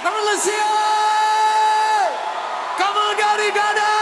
Come on, let's hear it! Come on, Gotti, Gotti!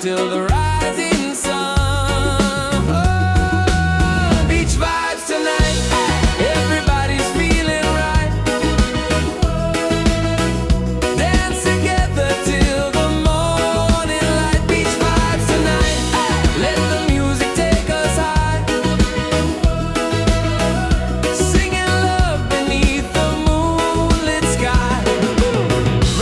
Till the rising sun. Oh, beach vibes tonight. Everybody's feeling right. Dance together till the morning light. Beach vibes tonight. Let the music take us high. Singing love beneath the moonlit sky.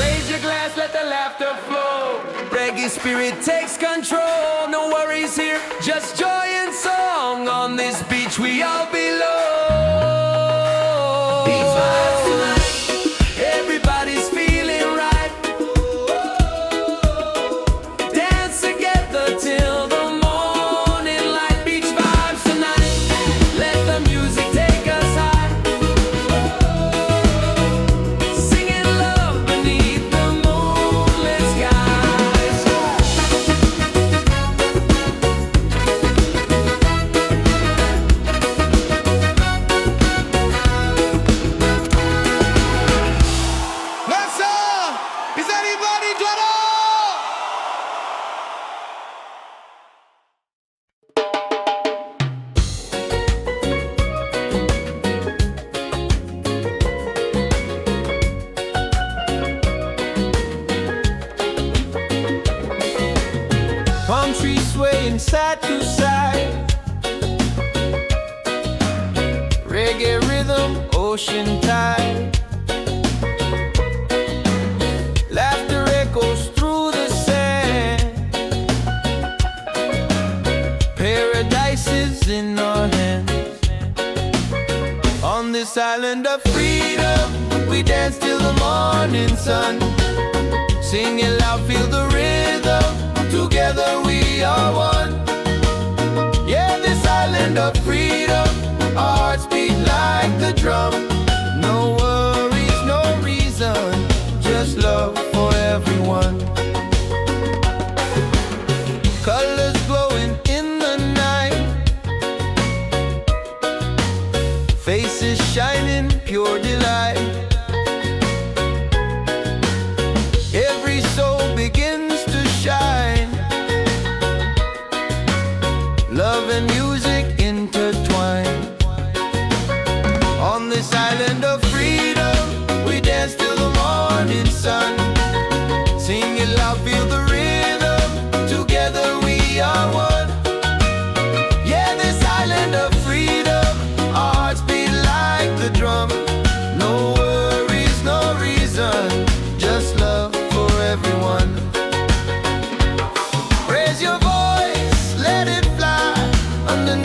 Raise your glass, let the laughter flow. Reggae spirit takes control, no worries here, just joy and song. On this beach we all belong. Beach vibes tonight, everybody's feeling right. Dance together till the morning light. Beach vibes tonight, let the music take us high. Singing love beneath the moonlit skies. Palm trees swaying side to side. Reggae rhythm, ocean tide. Laughter echoes through the sand. Paradise is in our hands. On this island of freedom, we dance till the morning sun. Sing it loud, feel the rhythm. Together we are one. Yeah, this island of freedom, our hearts beat like the drum. No worries, no reason, just love for everyone. Colors glowing in the night, faces shining, pure delight. Every soul begins to shine. Love and music intertwine. On this island of freedom, we dance till the morning sun. Sing it loud, feel the rhythm. Together we are one. Yeah, this island of freedom, our hearts beat like the drum. No worries, no reason, just love for everyone. Raise your voice, let it fly. Under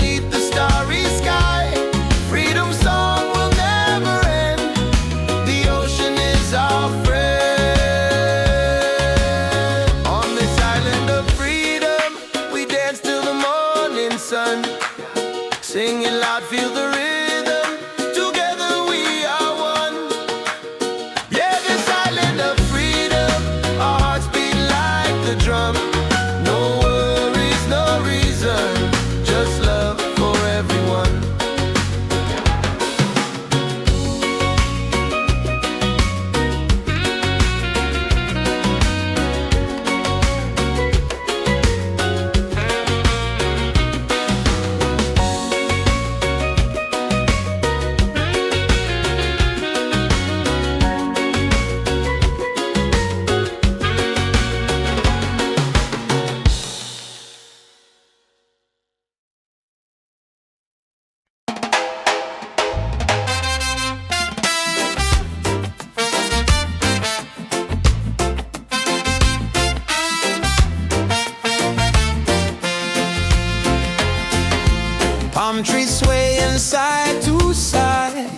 palm trees swaying side to side.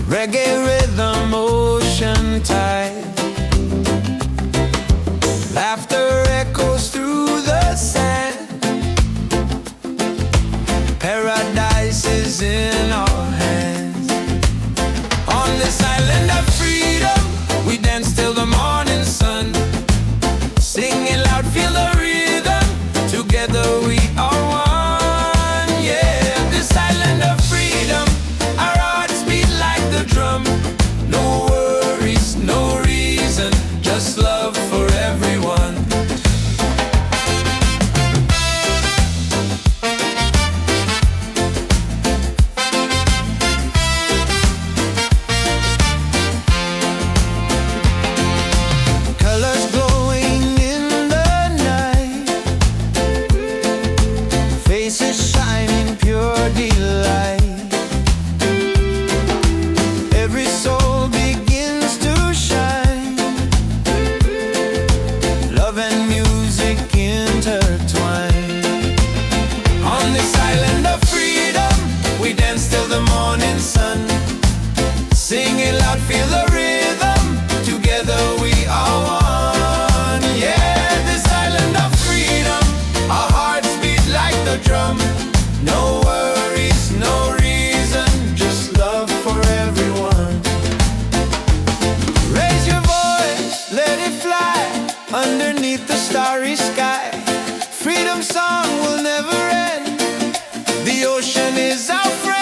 Reggae rhythm, ocean tide. Laughter echoes through the sand. Paradise is in our hands. On this island of freedom, we dance till the morning sun. Singing loud, feel the rhythm. Together we are one. Yeah, this island of freedom, our hearts beat like the drum. No worries, no reason, just love for everyone. Colors glowing in the night, faces shining pure delight. Every soul begins to shine. Love and music intertwine. On this island of freedom, we dance till the morning sun. Singing loud, feel the rhythm. Together we are one. Yeah, this island of freedom, our hearts beat like the drum. No worries, no reason, just love for everyone. Raise your voice, let it fly underneath the starry sky. Freedom song will never end. The ocean is our friend.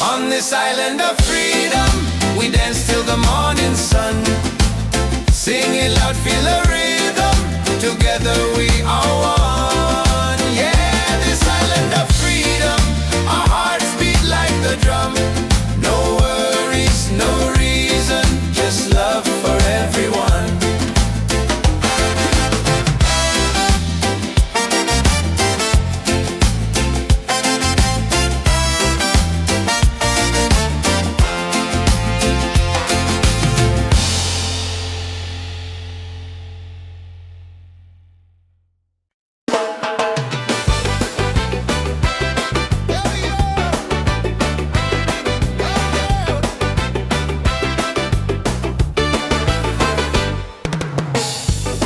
On this island of freedom, we dance till the morning sun. Singing loud, feel the rhythm. Together we are one. Yeah, this island of freedom, our hearts beat like the drum. No worries, no reason, just love for everyone.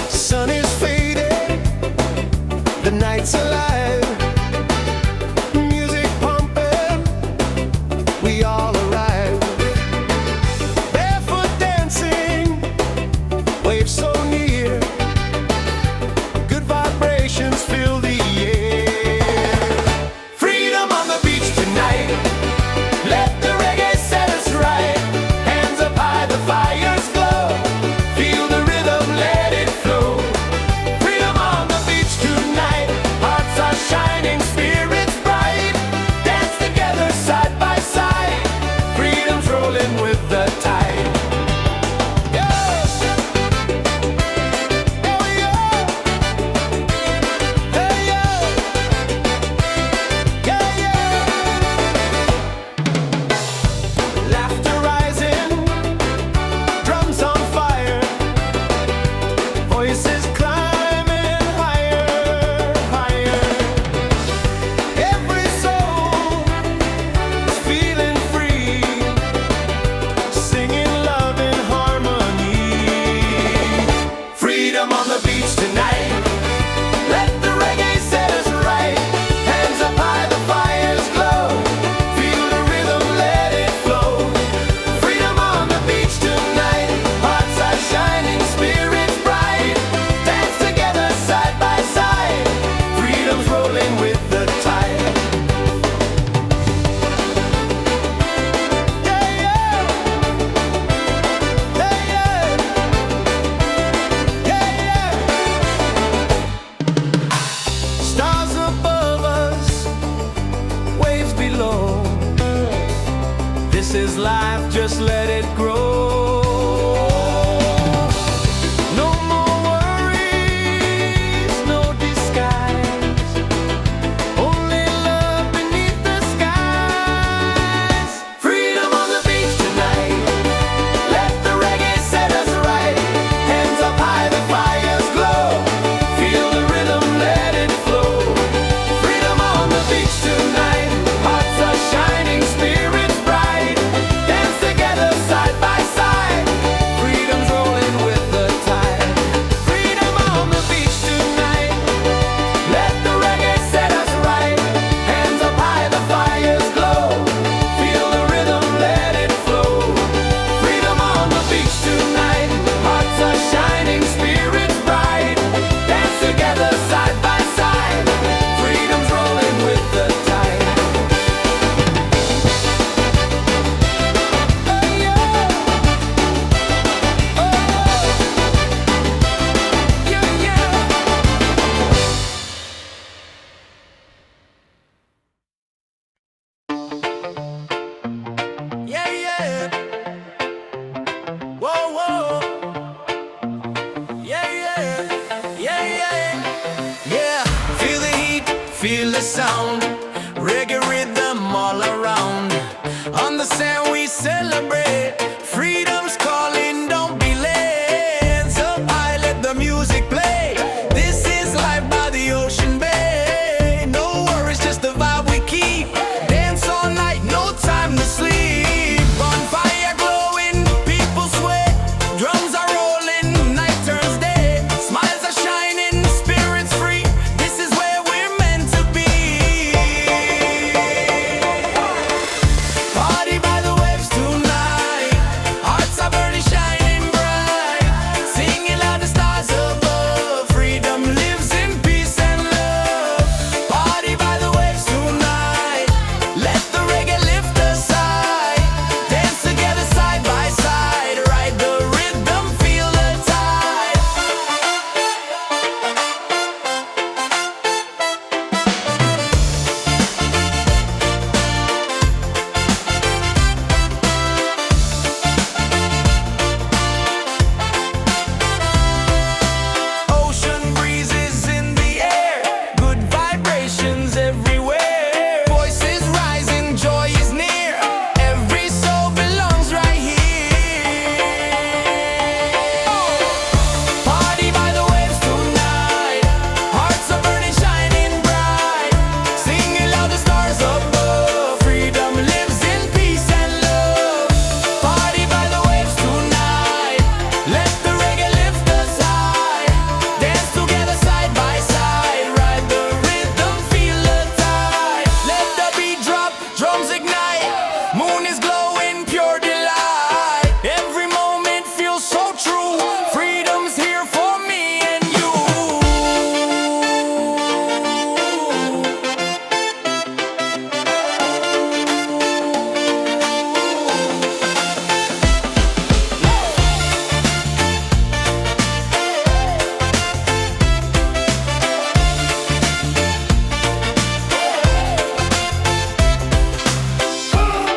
Sun is fading, the night's alive. Music pumping, we all arrive. Barefoot dancing, waves so near. Good vibrations fill the air. Freedom on the beach tonight. Let the reggae set us right. Hands up high, the fires glow. Feel the rhythm, let it flow. Freedom on the beach tonight. Hearts are shining, spirits bright. Dance together side by side. Freedom's rolling with the tide. Yeah. Oh yeah. Hey yeah. Yeah yeah. Laughter rising, drums on fire. Voices climbing higher, higher. Every soul is feeling free, singing love in harmony. Freedom on the beach tonight. Let the reggae set us right. Hands up high, the fires glow. Feel the rhythm, let it flow. Freedom on the beach tonight. Hearts are shining, spirits bright. Dance together side by side. Freedom's rolling with the tide. Yeah, yeah. Yeah, yeah. Yeah, yeah. Stars above us, waves below. This is life, just let it grow. No more worries, no disguise. Only love beneath the skies. Freedom on the beach tonight. Let the reggae set us right. Hands up high, the fires glow. Feel the rhythm, let it the sound. Reggae rhythm all around. On the sand we celebrate. Freedom's calling, don't be late. Hands up high, let the music play. This is life by the ocean bay. No worries, just the vibe we keep. Dance all night, no time to sleep. Bonfire glowing, people sweat. Drums are rolling, night turns day. Smiles are shining, spirits free. This is where we're meant to be. Party by the waves tonight. Hearts are burning, shining bright. Singing loud, the stars above. Freedom lives in peace and love. Party by the waves tonight. Let the reggae lift us high. Dance together side by side. Ride the rhythm, feel the tide. Ocean breezes in the air. Good vibrations everywhere. Voices rising, joy is near. Every soul belongs right here. Party by the waves tonight. Hearts are burning, shining bright. Singing loud, the stars above. Freedom lives in peace and love. Party by the waves tonight. Let the reggae lift us high. Dance together side by side. Ride the rhythm, feel the tide. Let the beat drop, drums ignite. Moon is glowing, pure delight. Every moment feels so true. Freedom's here for me and you.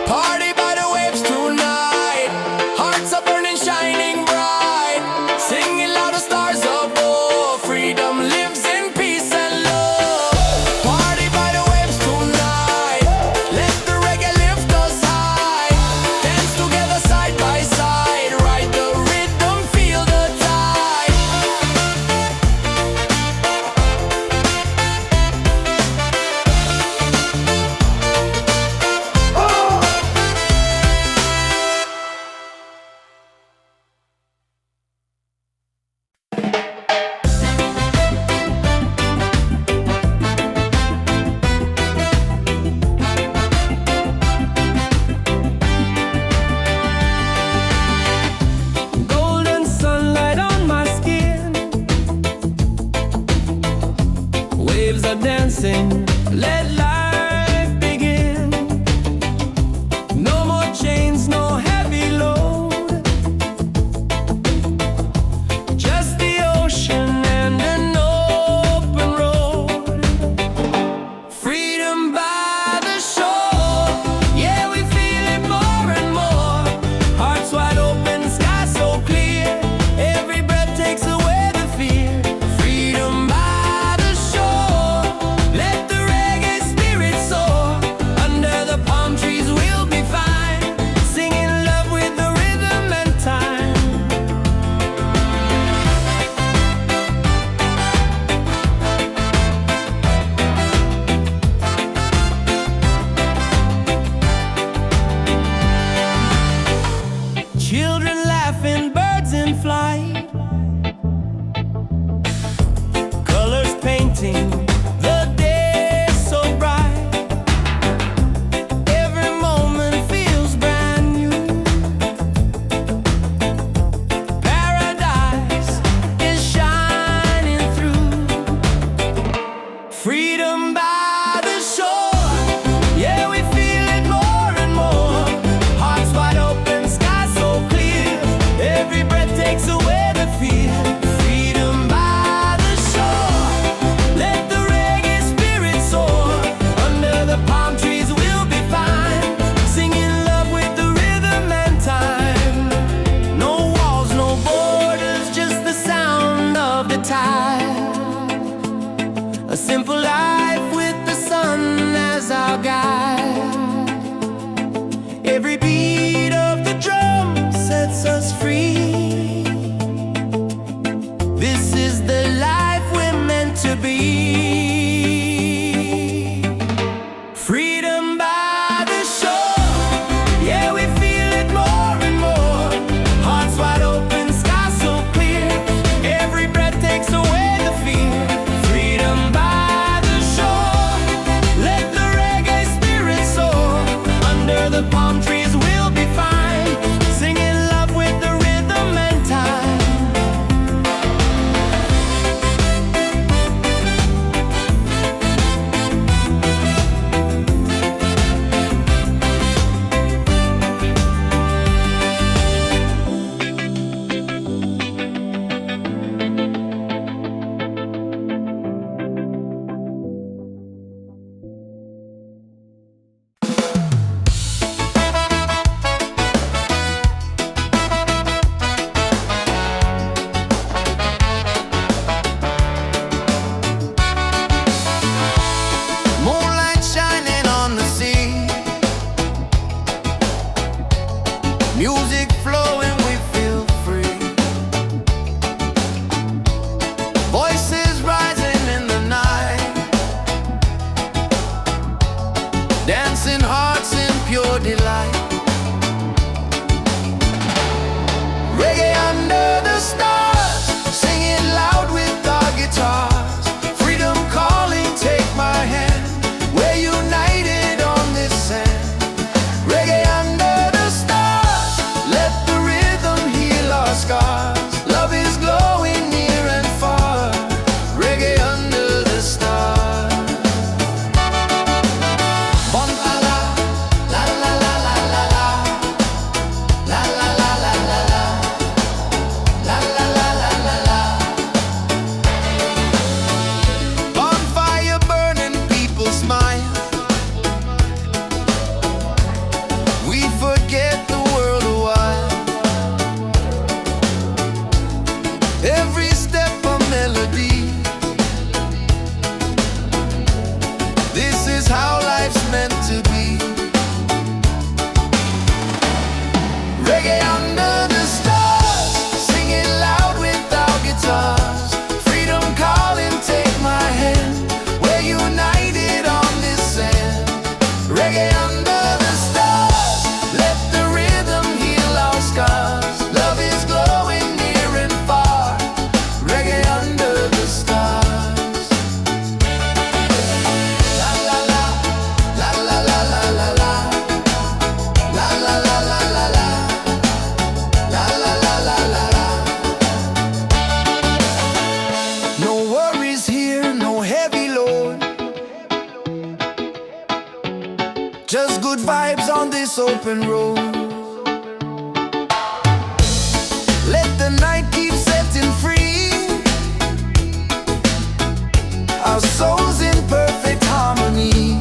Party by the waves tonight. Hearts are burning, shining bright. Singing loud, the stars above. Freedom lives in peace and love. Party by the waves tonight. Let the reggae lift us high. Dance together side by side. Ride the rhythm, feel the tide. Golden sunlight on my skin. Waves are dancing, let life begin. No more chains, no heavy load. Just the ocean and an open road. Freedom by the shore. Yeah, we feel it more and more. Hearts wide open, sky so clear. Every breath takes away the fear. Freedom by the shore. Let the reggae spirit soar. Under the palm trees we'll be fine. Singing love with the rhythm and time. Children laughing, birds in flight. Colors painting the day so bright. Every moment feels brand new. Paradise is shining through. Freedom by the shore. Yeah, we feel it more and more. Hearts wide open, sky so clear. Every breath takes away the fear. Freedom by the shore. Let the reggae spirit soar. Under the palm trees we'll be fine. Singing love with the rhythm and time. No walls, no borders, just the sound of the tide. A simple life with the sun This is the life we're meant to be. Freedom by the shore, yeah, we feel it more and more. Hearts wide open, sky so clear. Every breath takes away the fear. Freedom by the shore, let the reggae spirit soar. Under the palm trees we'll be fine, singing love with the rhythm and time. Moonlight shining on the sea, music flowing, we feel free. Voices rising in the night, dancing hearts in pure delight. Reggae under the stars, singing loud with our guitars. Freedom calling, take my hand. We're united on this sand. Reggae under the stars, let the rhythm heal our scars. Love is glowing near and far. Reggae under the stars. Bon la la, la la la la la la, la la la la la la, la la la la la la. Bonfire burning, people smile. We forget the world a while. Every step a melody. This is how life's meant to be. Reggae under the stars, singing loud with our guitars. Freedom calling, take my hand. We're united on this sand. Reggae under the stars, let the rhythm heal our scars. Love is glowing near and far. Reggae under the stars. La la la, la la la la la la, la la la la la la, la la la la la la. No worries here, no heavy load. Just good vibes on this open road. Let the night keep setting free. Our souls in perfect harmony.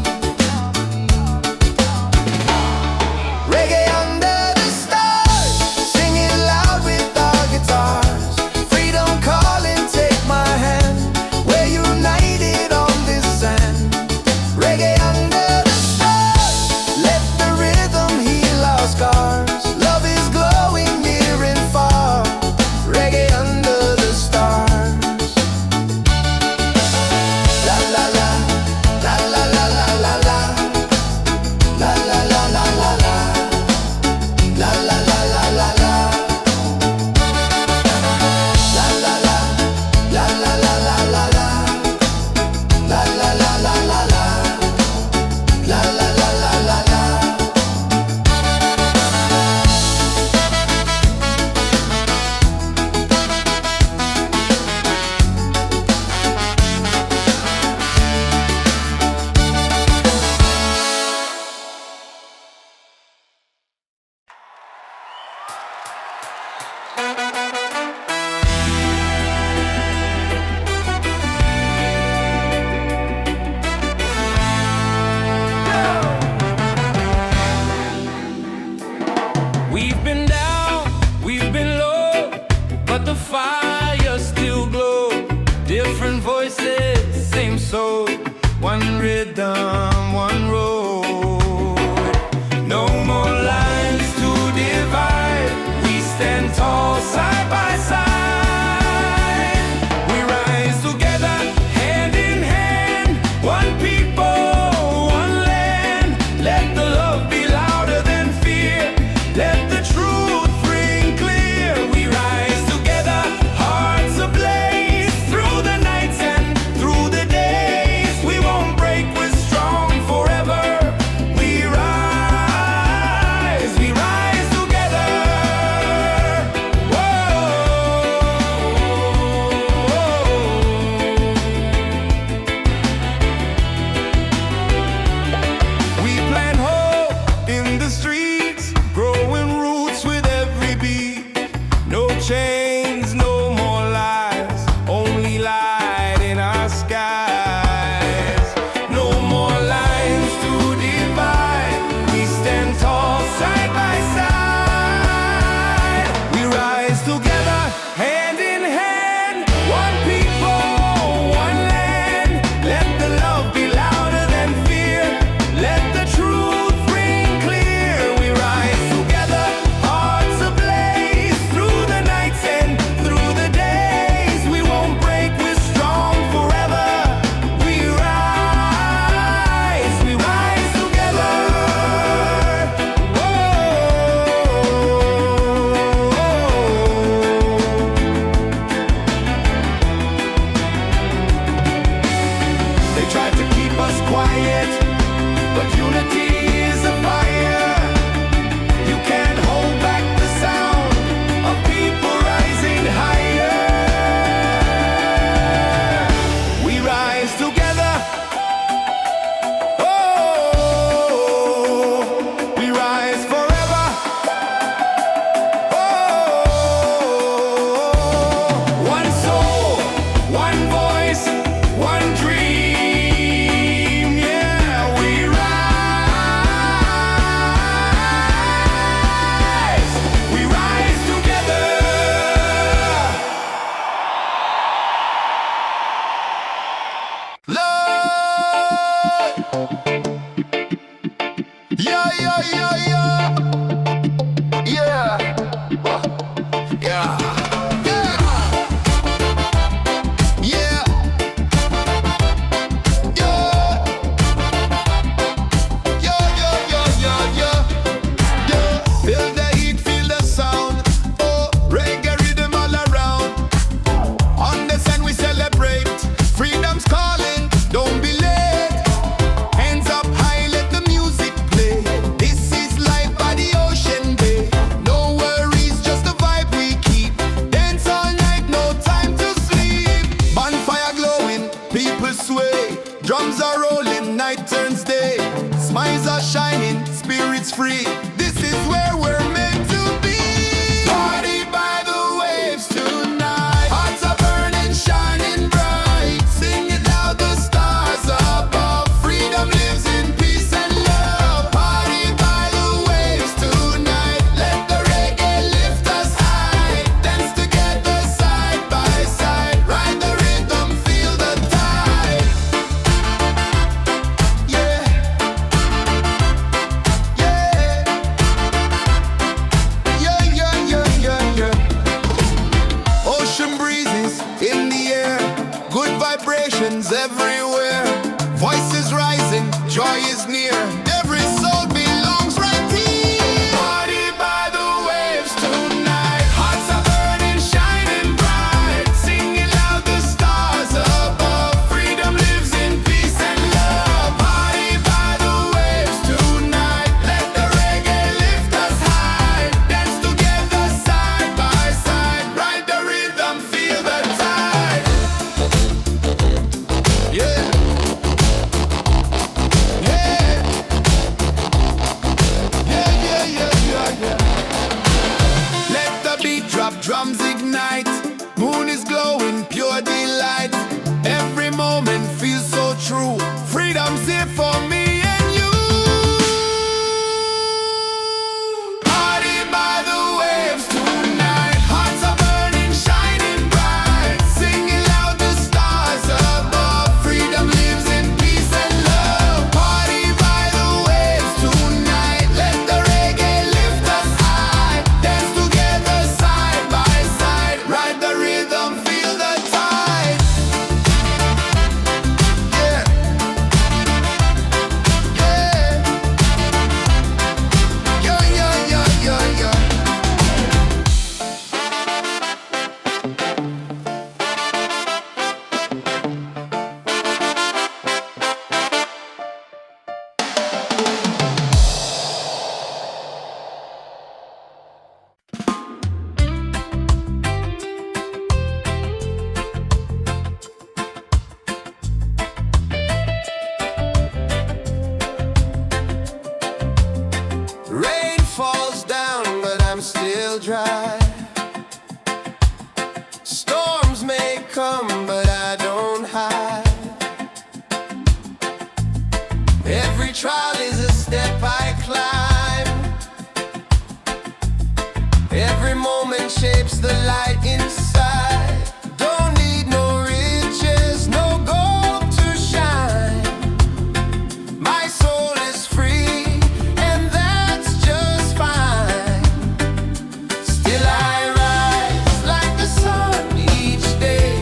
Reggae under the stars, singing loud with our guitars. Freedom calling, take my hand. We're united on this sand. Reggae under the stars, let the rhythm heal our scars. Yeah, yeah, yeah, yeah. Yeah. Yeah. Yeah. Feel the heat, feel the sound. Oh, reggae rhythm all around. On the sun we celebrate. Freedom's calling, don't be late. Hands up high, let the music play. This is life by the ocean bay. No worries, just the vibe we keep. Dance all night, no time to sleep. Bonfire glowing, people sway. Drums are rolling, night turns day. Smiles are shining, spirits free. This is where we're meant to be. Party by the waves tonight. Hearts are burning, shining bright. Sing it loud, the stars above. Freedom lives in peace and love. Party by the waves tonight. Let the reggae lift us high. Dance together side by side. Ride the rhythm, feel the tide. Yeah. Ocean breezes in the air, good vibrations everywhere. Voices rising, joy is near. Every soul belongs right here. Party by the waves tonight. Hearts are burning, shining bright. Singing loud, the stars above. Freedom lives in peace and love. Party by the waves tonight. Let the reggae lift us high. Dance together side by side. Ride the rhythm, feel the tide. Yeah. Let the beat drop, drums ignite. Moon is glowing, pure delight. Every moment feels so true. Freedom's here for me and you. Party by the waves tonight. Hearts are burning, shining bright. Singing loud, the stars above. Freedom lives in peace and love. Party by the waves tonight. Let the reggae lift us high. Dance together side by side. Ride the rhythm, feel the tide. Yeah. Yeah. Yeah. Rain falls down, but I'm still dry. Storms may come, but I don't hide. Every trial is a step I climb. Every moment shapes the light inside. Don't need no riches, no gold to shine. My soul is free, and that's just fine. Still I rise like the sun each day.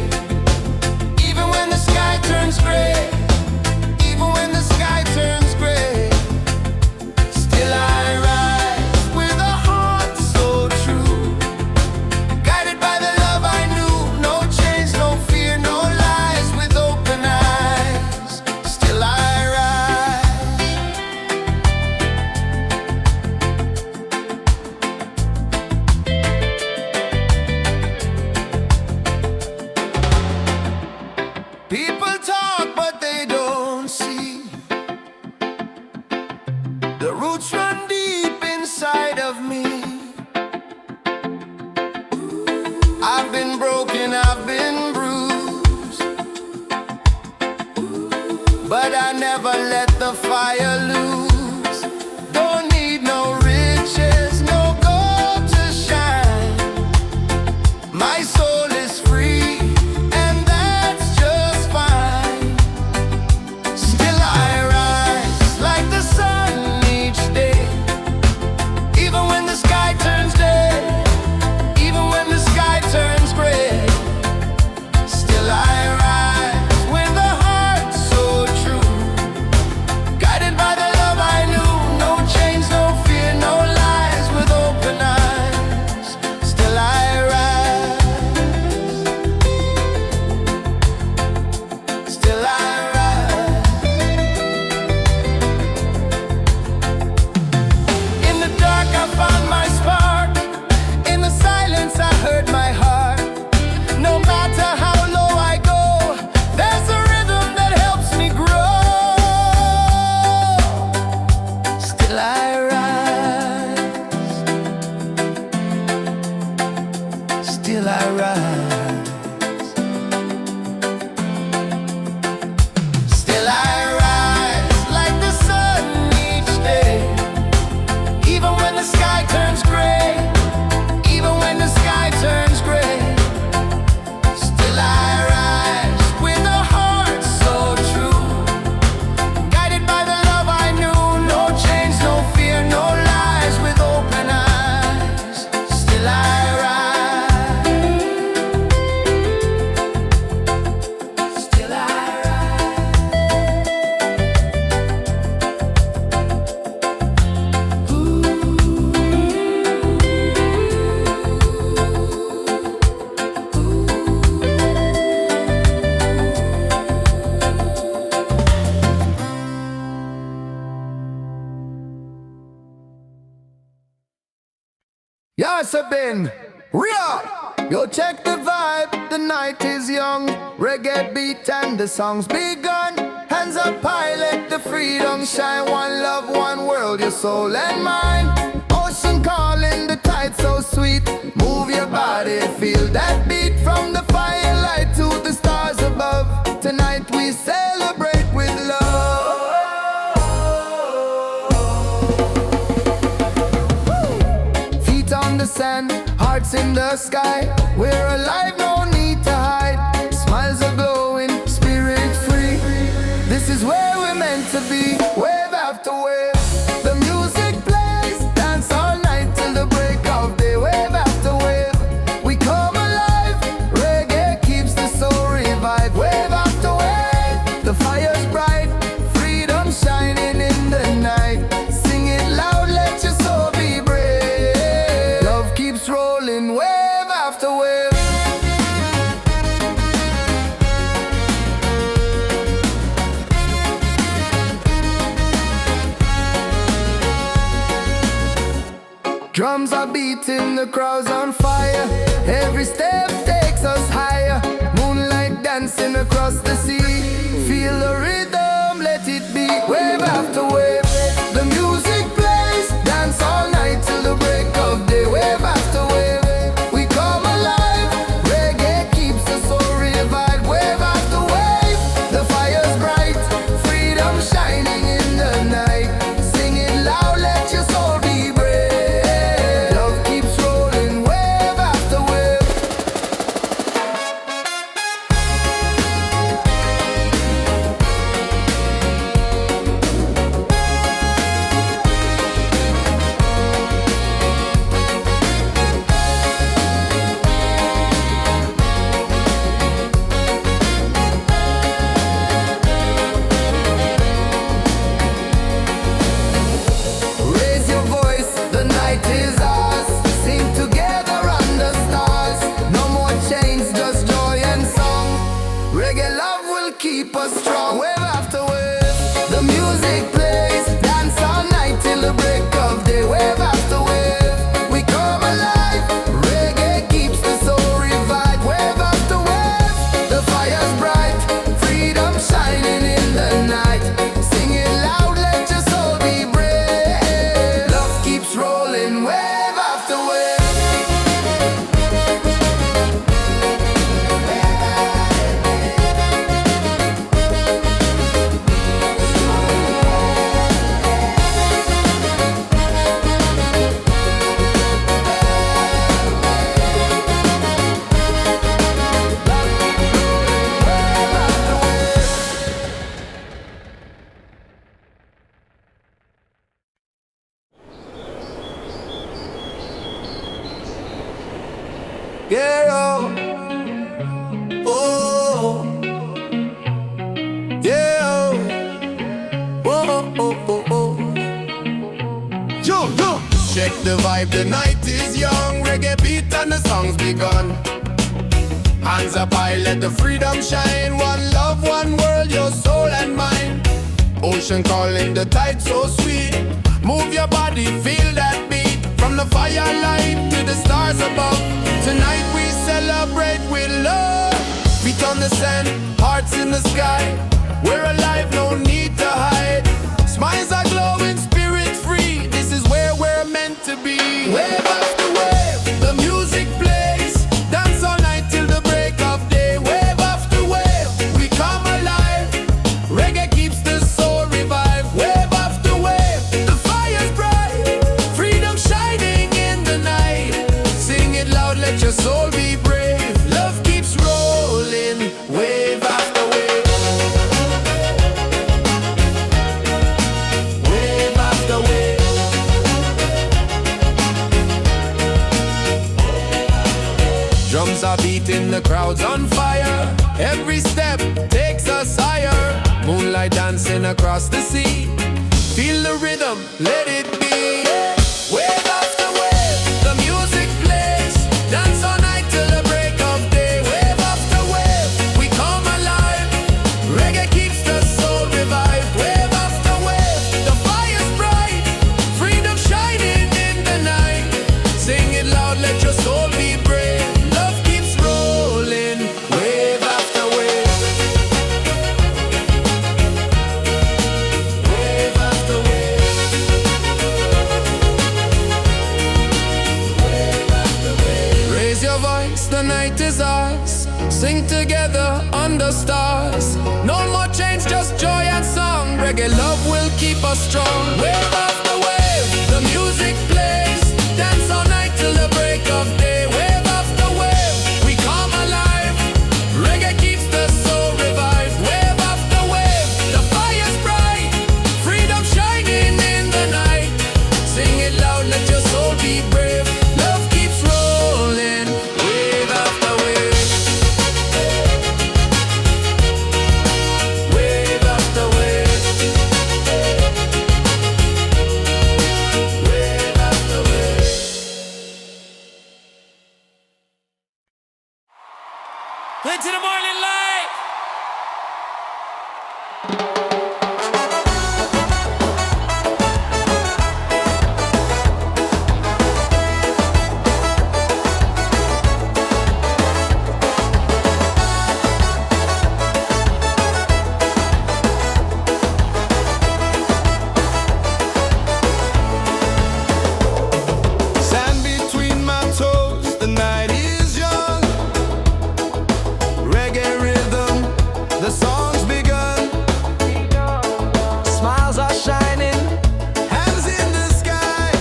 Even when the sky turns gray. Even when the sky turns gray. Still I rise with a heart so true. Guided by the love I knew. No chains, no fear, no lies. With open eyes. Still I rise. People talk, but they don't see. The roots run deep inside of me. I've been broken, I've been bruised, but I never let the fire lose. Don't need no riches, no gold to shine. My soul is free, and that's just fine. Still I rise like the sun each must have been real. Yo, check the vibe, the night is young. Reggae beat and the song's begun. Hands up high, let the freedom shine. One love, one world, your soul and mind. Ocean calling, the tide so sweet. Move your body, feel that beat. From the firelight to the stars above. Tonight we celebrate with love. Feet on the sand, hearts in the sky. We're alive, no need to hide. Smiles are glowing, spirit free. This is where we're meant to be. Wave after wave, the music plays. Dance all night till the break of day. Wave after wave, we come alive. Reggae keeps the soul revived. Wave after wave, the fire's bright. Freedom shining in the night. Sing it loud, let your soul be brave. Love keeps rolling, wave after wave. Drums are beating, the crowd's on fire. Every step takes us higher. Moonlight dancing across the sea. Feel the rhythm, let it be. Wave after wave, the music plays. Dance all night till the break of day. Wave after wave, we come alive. Reggae keeps the soul revived. Wave after wave, the fire's bright. Freedom shining in the night. Sing it loud, let your soul be brave. Keep us strong, wave after wave. The music plays, dance all night till the break of day. Wave after wave, we come alive. Reggae keeps the soul revived. Wave after wave, the fire's bright. Freedom shining in the night. Sing it loud, let your soul be brave. Love keeps rolling, wave after wave. Yeah, oh, yeah, oh, oh, oh, oh. Yo, yo. Check the vibe, the night is young. Reggae beat and the song's begun. Hands up high, let the freedom shine. One love, one world, your soul and mine. Ocean calling, the tide so sweet. Move your body, feel that beat. From the firelight to the stars above. Tonight we celebrate with love. Feet on the sand, hearts in the sky. We're alive, no need to hide. Smiles are glowing, spirit free. This is where we're meant to be. Wave after wave, the music plays. Dance all night till the break of day. Wave after wave, we come alive. Reggae keeps the soul revived. Wave after wave, the fire's bright. Freedom shining in the night. Sing it loud, let your soul be brave. Love keeps rolling, wave after wave. Wave after wave. Drums are beating, the crowd's on fire. Every step takes us higher. Moonlight dancing across the sea. Feel the rhythm, let it be. Wave after wave, the music plays. Dance all night till the break of day. Wave after wave, we come alive. Reggae keeps the soul revived. Wave after wave, the fire's bright. Freedom shining in the night. Sing it loud, Sing together under stars. No more change, just joy and song. Reggae love will keep us strong. Wave after wave, the music plays. Dance all night till the break of day. Wave after wave, we come alive. Reggae keeps the soul revived. Wave after wave, the fire's bright. Freedom shining in the night. Sing it loud, let your soul be brave. Love keeps rolling. Wave after wave. Wave after wave. Wave after wave. Into the morning light. Sand between my toes, the night is young. Reggae rhythm, the song's begun. Smiles are shining, hands in the sky.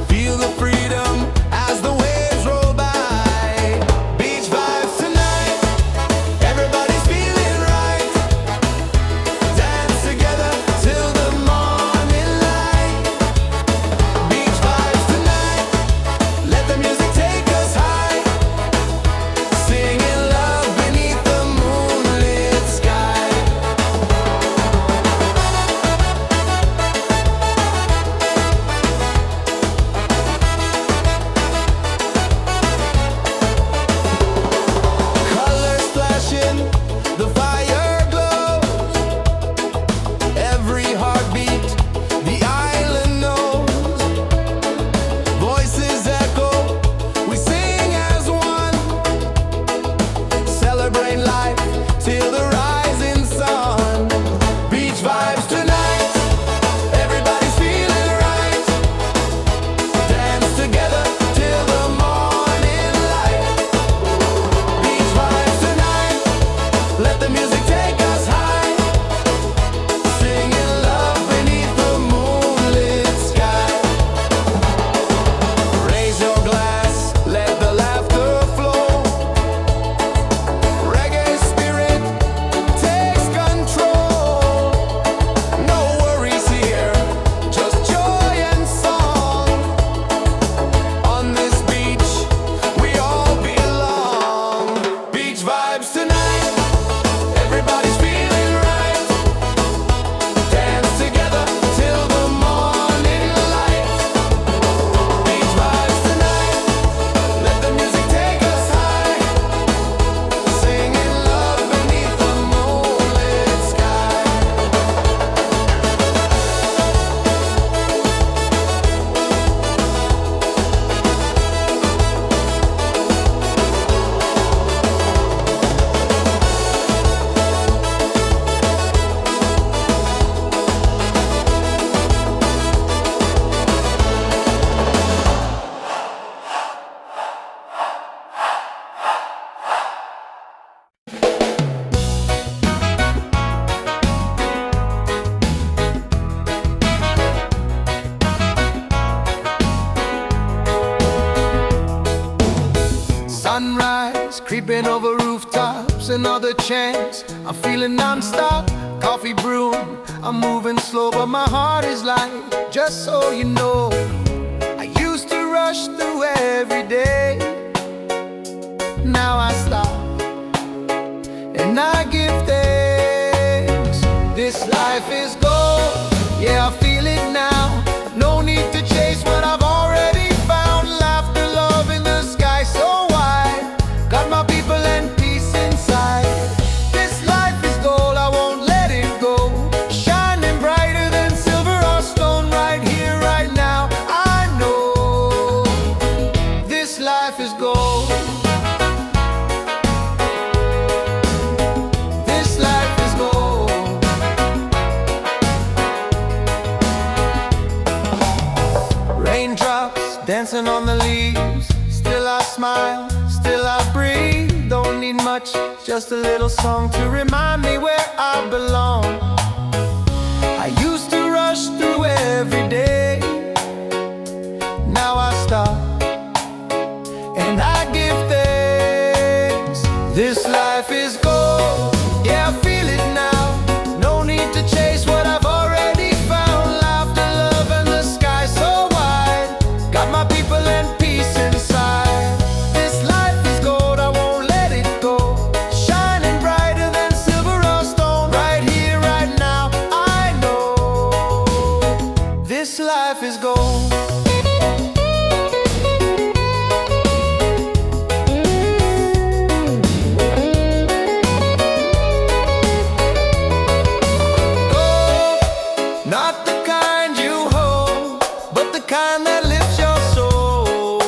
Feel the freedom as the waves roll by. Beach vibes tonight, everybody's feeling right. Dance together till the morning light. Beach vibes tonight, let the music take us high. Singing love beneath the moonlit sky. Colors flashing, the fire glows. Every heartbeat, the island knows. Voices echo, we sing as one. Celebrate life till the rising sun. Beach vibes tonight, everybody's feeling right. Dance together till the morning light. Beach vibes tonight, let the music take us high. Singing love beneath the moonlit sky. Raise your glass, let the laughter flow. Reggae spirit takes control. No worries here, just joy and song. On this beach, we all belong. Beach vibes tonight, everybody's feeling right. Dance together till the morning light. Beach vibes tonight, let the music take us high. Singing love beneath the moonlit sky. Sunrise, creeping over rooftops, another chance. I'm feeling non-stop, coffee brewing. I'm moving slow, but my heart is light. Just so you know, I used to rush through every day. Now I stop and I give thanks. This life is gold, yeah, I feel it now. No need to chase what I've already found. Laughter, love in the sky so wide. Got my people and peace inside. This life is gold, I won't let it go. Shining brighter than silver or stone, right here, right now. I know this life is gold. This life is gold. Raindrops dancing on the leaves. Still I smile, still I breathe. just a little song to remind me where I belong. I used to rush through every day, now I stop and I give thanks. This life is gold, yeah, I feel it now. No need to chase what I've already found. Laughter, love, and the sky so wide. Got my people and peace inside. This life is gold, I won't let it go. Shining brighter than silver or stone. Right here, right now, I know this life is gold. Not the kind you hold, but the kind that lifts your soul.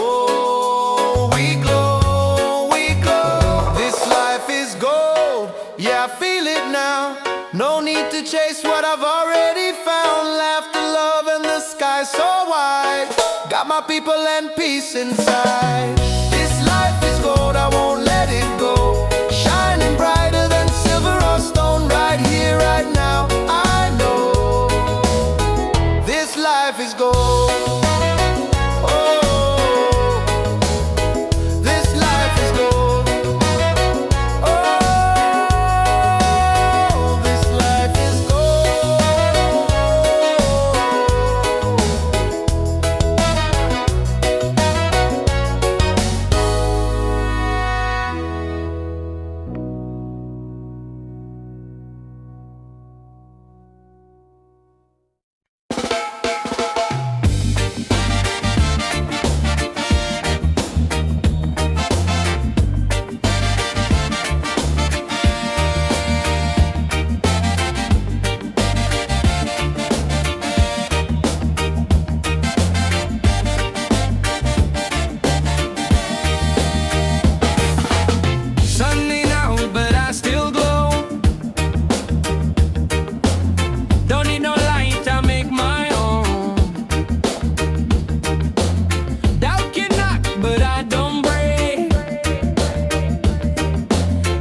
We glow, we glow. This life is gold, yeah, I feel it now. No need to chase what I've already found. Laughter, love, and the sky so wide. Got my people and peace inside. This life is gold, I won't let it go. Shining brighter than silver or stone. Right here, right now, I know this life is gold. Oh, this life is gold. Oh, this life is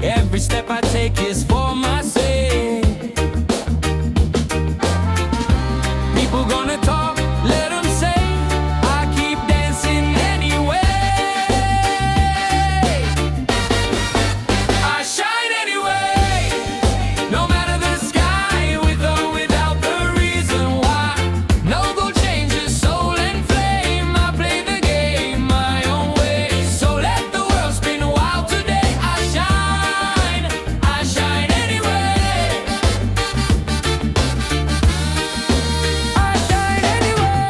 every step I take is for my sake. People gonna talk, let them say. I keep dancing anyway. I shine anyway. No matter the sky, with or without the reason why. No gold changes soul and flame. I play the game my own way. So let the world spin wild today. I shine anyway. I shine anyway.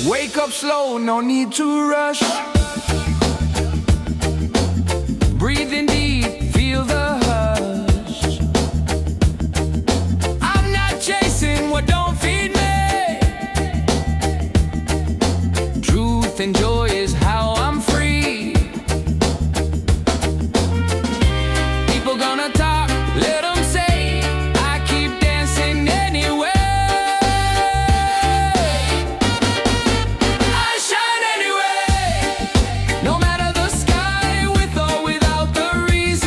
Wake up slow, no need to rush. Breathe in deep, feel the hush. I'm not chasing what don't feed me. Truth and joy is how I'm free. People gonna talk, let them say. I keep dancing anyway. I shine anyway. No matter the sky, with or without the reason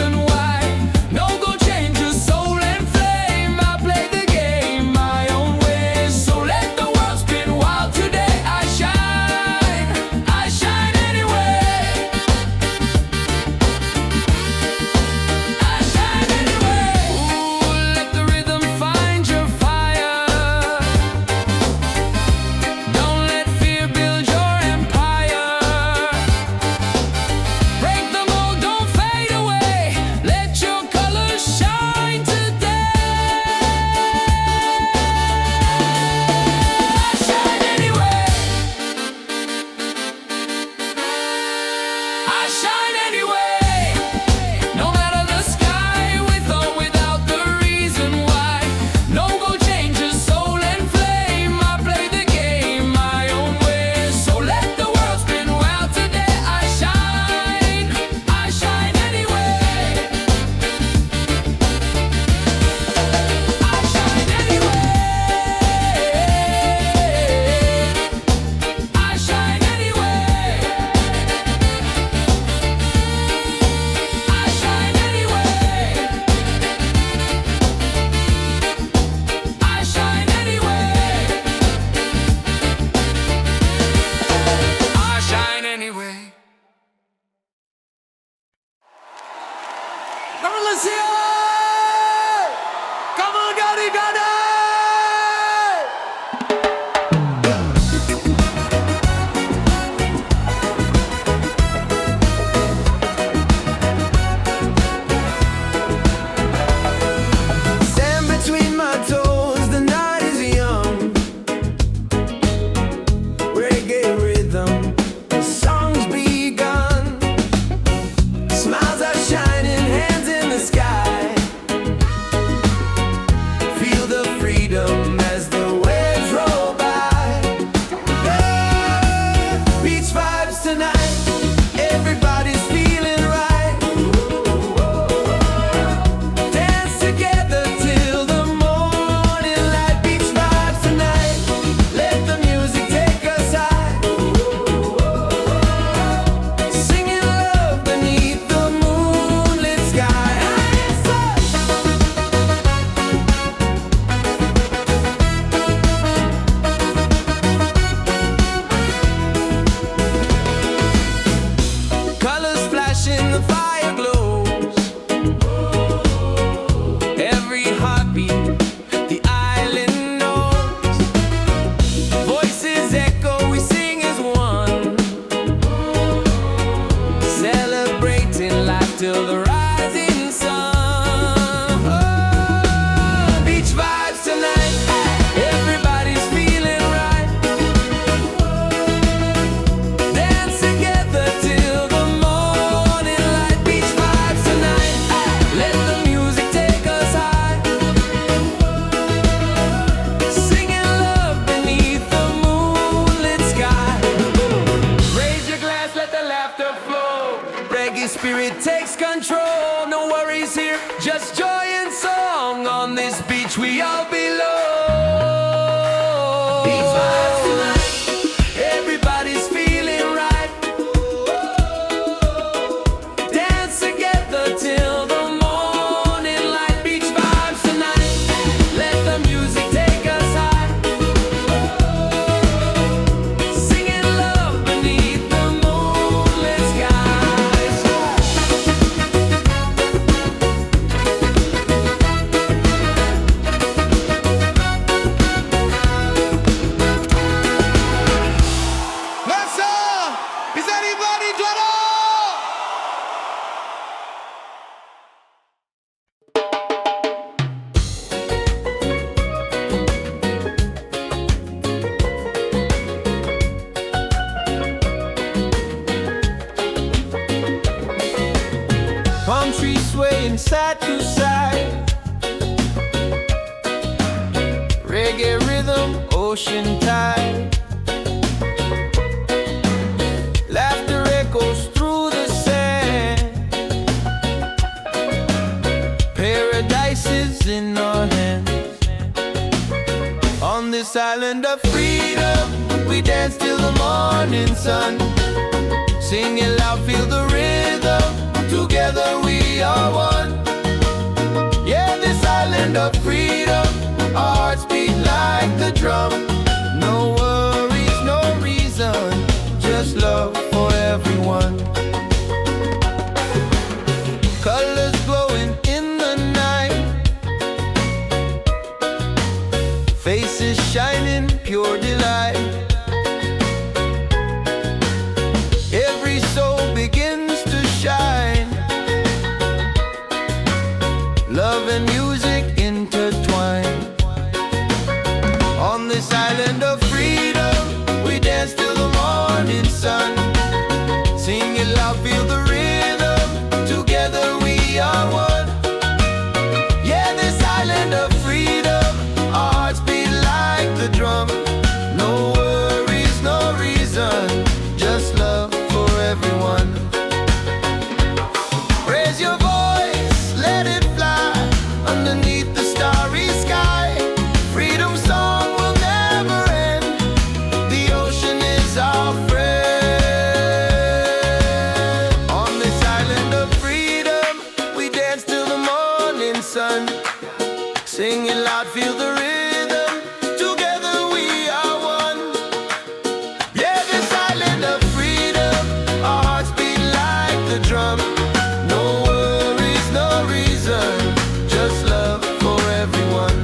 side to side. Reggae rhythm, ocean tide. Laughter echoes through the sand. Paradise is in our hands. On this island of freedom, we dance till the morning sun. Sing it loud, feel the rhythm. Together we are one. Yeah, this island of freedom, our hearts beat like the drum. No worries, no reason, just love for everyone. Colors glowing in the night, faces shining, pure delight. Every soul begins to shine. Love and music intertwine. On this island of freedom, we dance till the morning sun. Sing it loud, feel the rhythm. Together we are one. Yeah, this island of freedom, our hearts beat like the drum. No worries, no reason, just love for everyone. Raise your voice, let it fly underneath the starry sky. Freedom song will never end. The ocean is our friend. On this island of freedom, we dance till the morning sun. Sing it loud, feel the rhythm. Together we are one. Yeah, this island of freedom, our hearts beat like the drum. No worries, no reason, just love for everyone.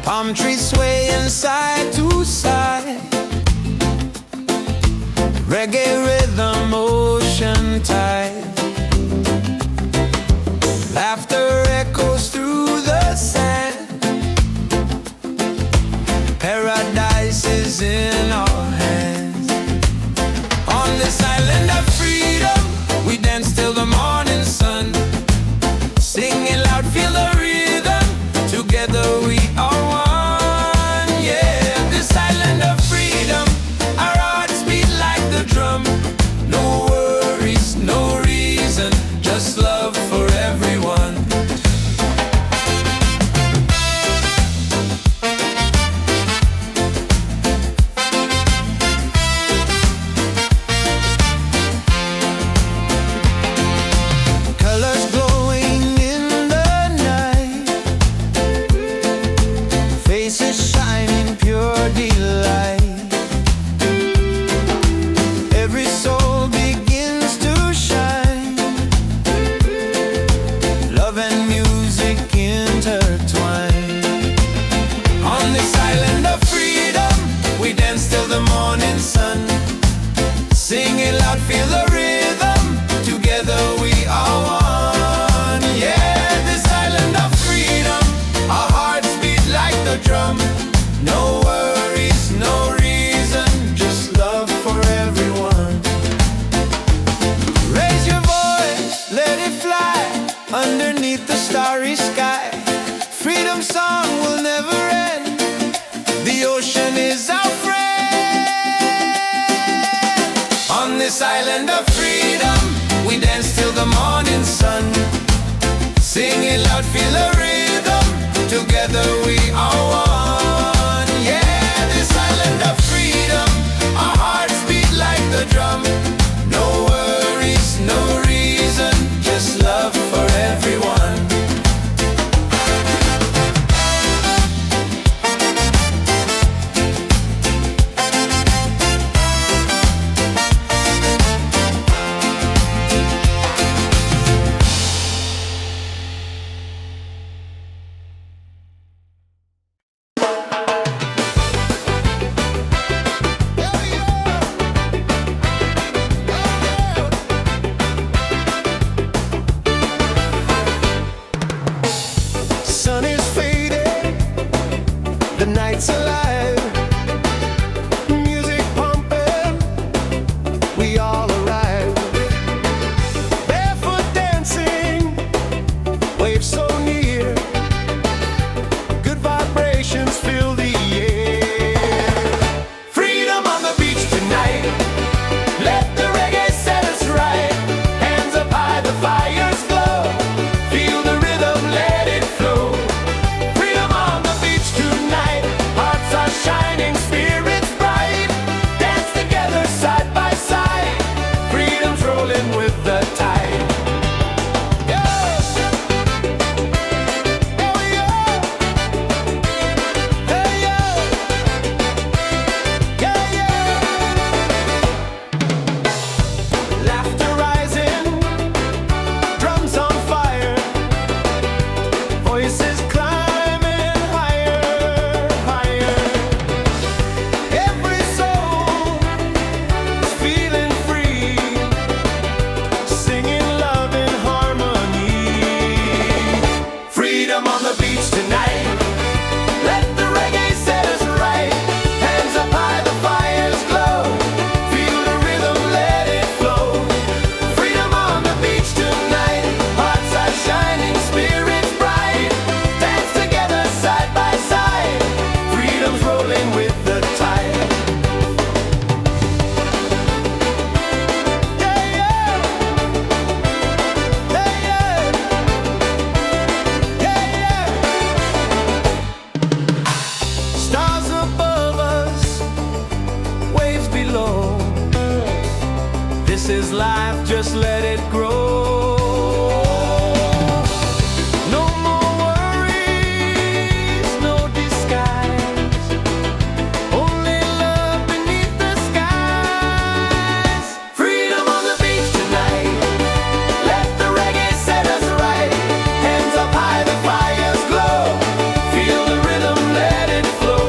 Palm trees swaying side to side. Reggae rhythm, ocean tide. Laughter echoes through the sand. Paradise is in our hands. On this island of freedom, we dance till the morning sun. Sing it loud, feel the rhythm. Together we are one. Yeah, this island of freedom, our hearts beat like the drum. No worries, no reason, just love for everyone. Colors glowing in the night, faces shining, pure delight. Every soul begins to shine. Love and music intertwine. On this island of freedom, we dance till the morning sun. Sing it loud, feel the rhythm. Together we are one. Yeah, this island of freedom, our hearts beat like the drum. No worries, no reason, just love for everyone. Raise your voice, let it fly underneath the starry sky. Freedom song will never end. The ocean is our friend. On this island of freedom, we dance till the morning sun. Sing it loud, feel the rhythm. Together we are one. Yeah, this island of freedom, our hearts beat like the drum. No worries, no reason, just love for everyone. is life, just let it grow. No more worries, no disguise, only love beneath the skies. Freedom on the beach tonight, let the reggae set us right. Hands up high, the fires glow, feel the rhythm, let it flow.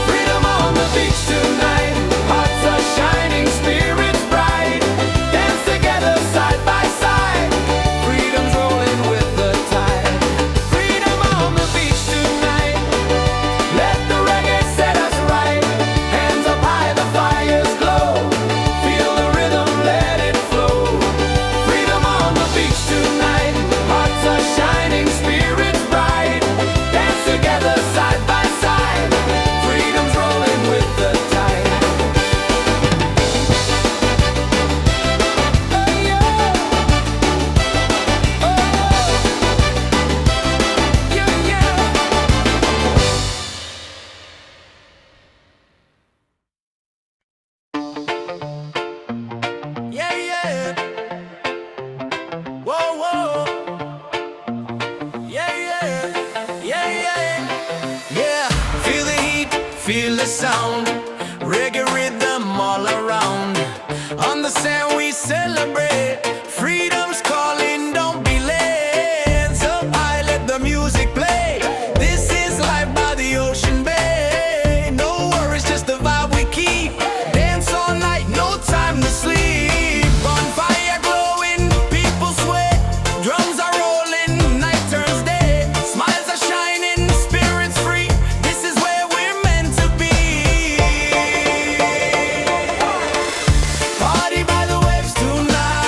Freedom on the beach tonight, hearts are shining, spirits bright. Dance together side by side, freedom's rolling with the tide. Freedom on the beach tonight, let the reggae set us right. Hands up high, the fires glow, feel the rhythm, let it flow. Freedom on the beach tonight, hearts are shining, spirits bright. Dance together side by side, freedom's rolling with the tide. Oh yeah, yeah, yeah. Yeah, yeah. Whoa, whoa. Yeah, yeah. Yeah, yeah. Yeah. Feel the heat, feel the sound. Reggae rhythm all around. On the sand we celebrate. Freedom's calling, don't be late. Hands up high, let the music play. This is life by the ocean bay. No worries, just the vibe we keep. Dance all night, no time to sleep. Bonfire glowing, people sweat. Drums are rolling, night turns day. Smiles are shining, spirits free. This is where we're meant to be. Party by the waves tonight.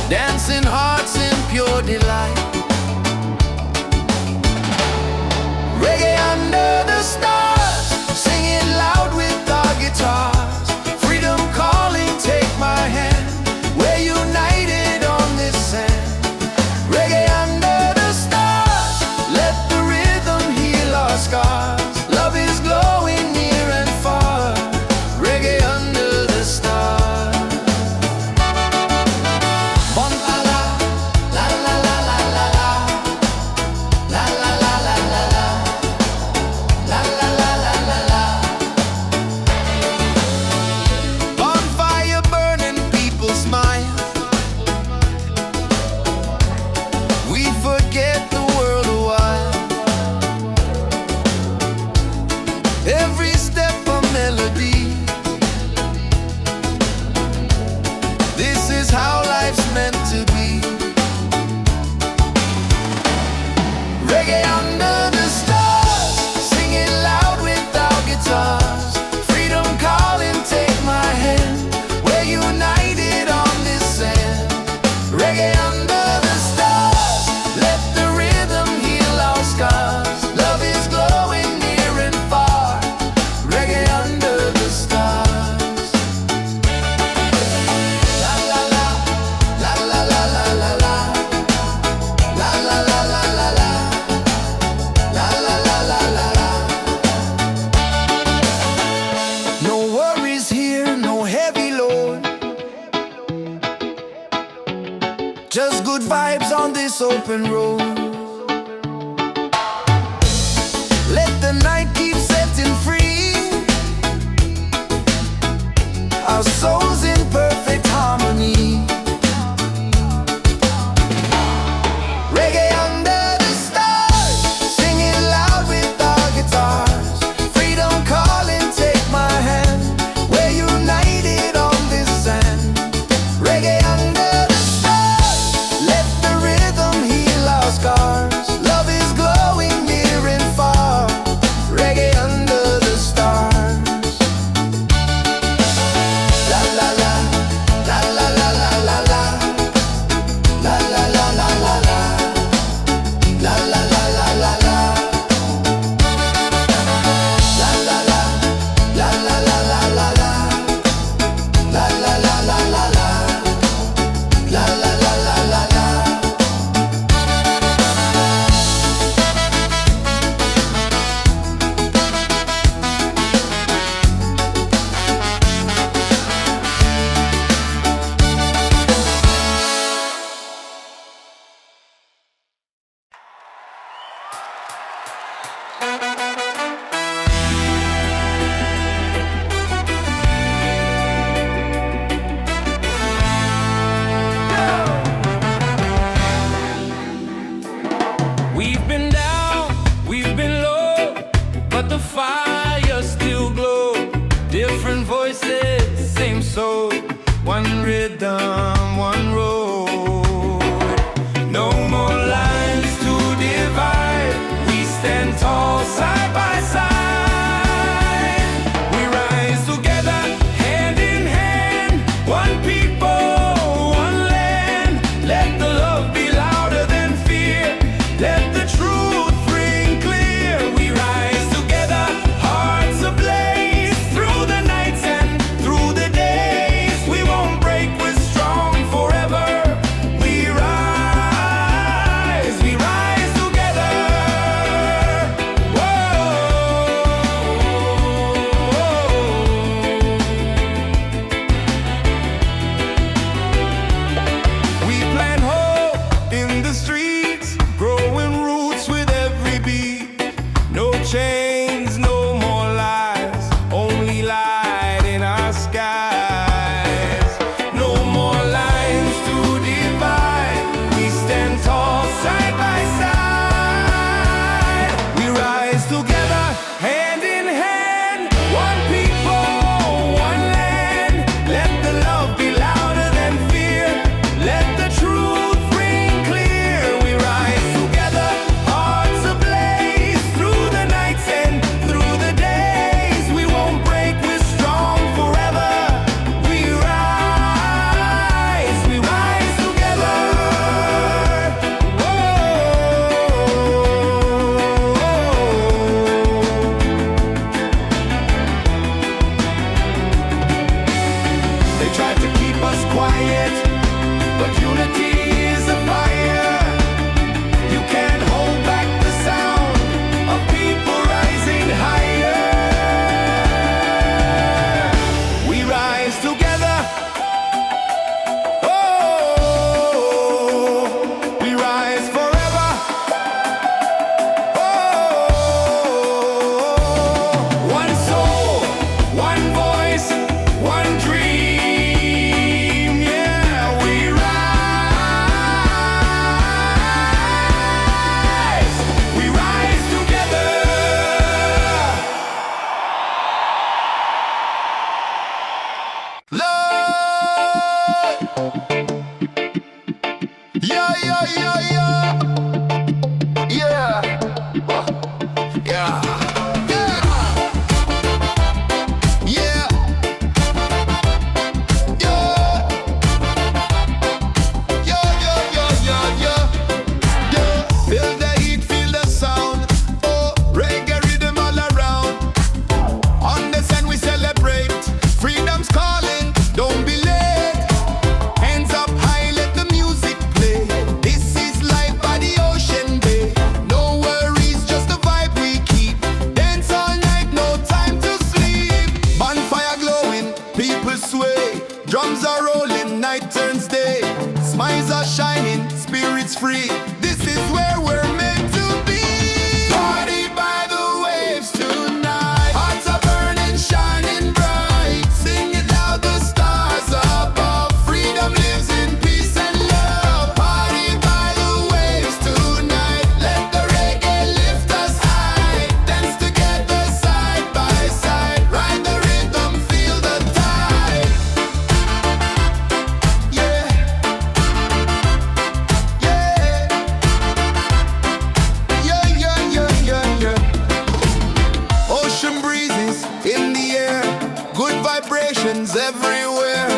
dancing hearts in pure delight. Reggae under the stars, singing loud with our guitars. Freedom calling, take my hand. We're united on this sand. Reggae under the stars, let the rhythm heal our scars. Love is glowing near and far. Reggae under the stars. Bon la la, la la la la la la, la la la la la la, la la la la la la. Bonfire burning, people smile. We forget the world a while. Every step a melody. This is how life's meant to be. Reggae under the stars, singing loud with our guitars. Freedom calling, take my hand. We're united on this sand. Reggae under the stars, let the rhythm heal our scars. Love is glowing near and far. Reggae under the stars. La la la, la la la la la la, la la la la la la, la la la la la la. No worries here, no heavy load. Just good vibes on this open road. Let the night keep setting free. Our souls in perfect harmony. Reggae under the stars, singing loud with our guitars. Freedom calling, take my hand. We're united on this sand. Reggae under the stars, let the rhythm heal our scars. Love is glowing near and far. Reggae under the stars. La it's free. This is where we're meant to be. Party by the waves tonight. Hearts are burning, shining bright. Sing it loud, the stars above. Freedom lives in peace and love. Party by the waves tonight. Let the reggae lift us high. Dance together side by side. Ride the rhythm, feel the tide. Yeah. Ocean breezes in the air, good vibrations everywhere.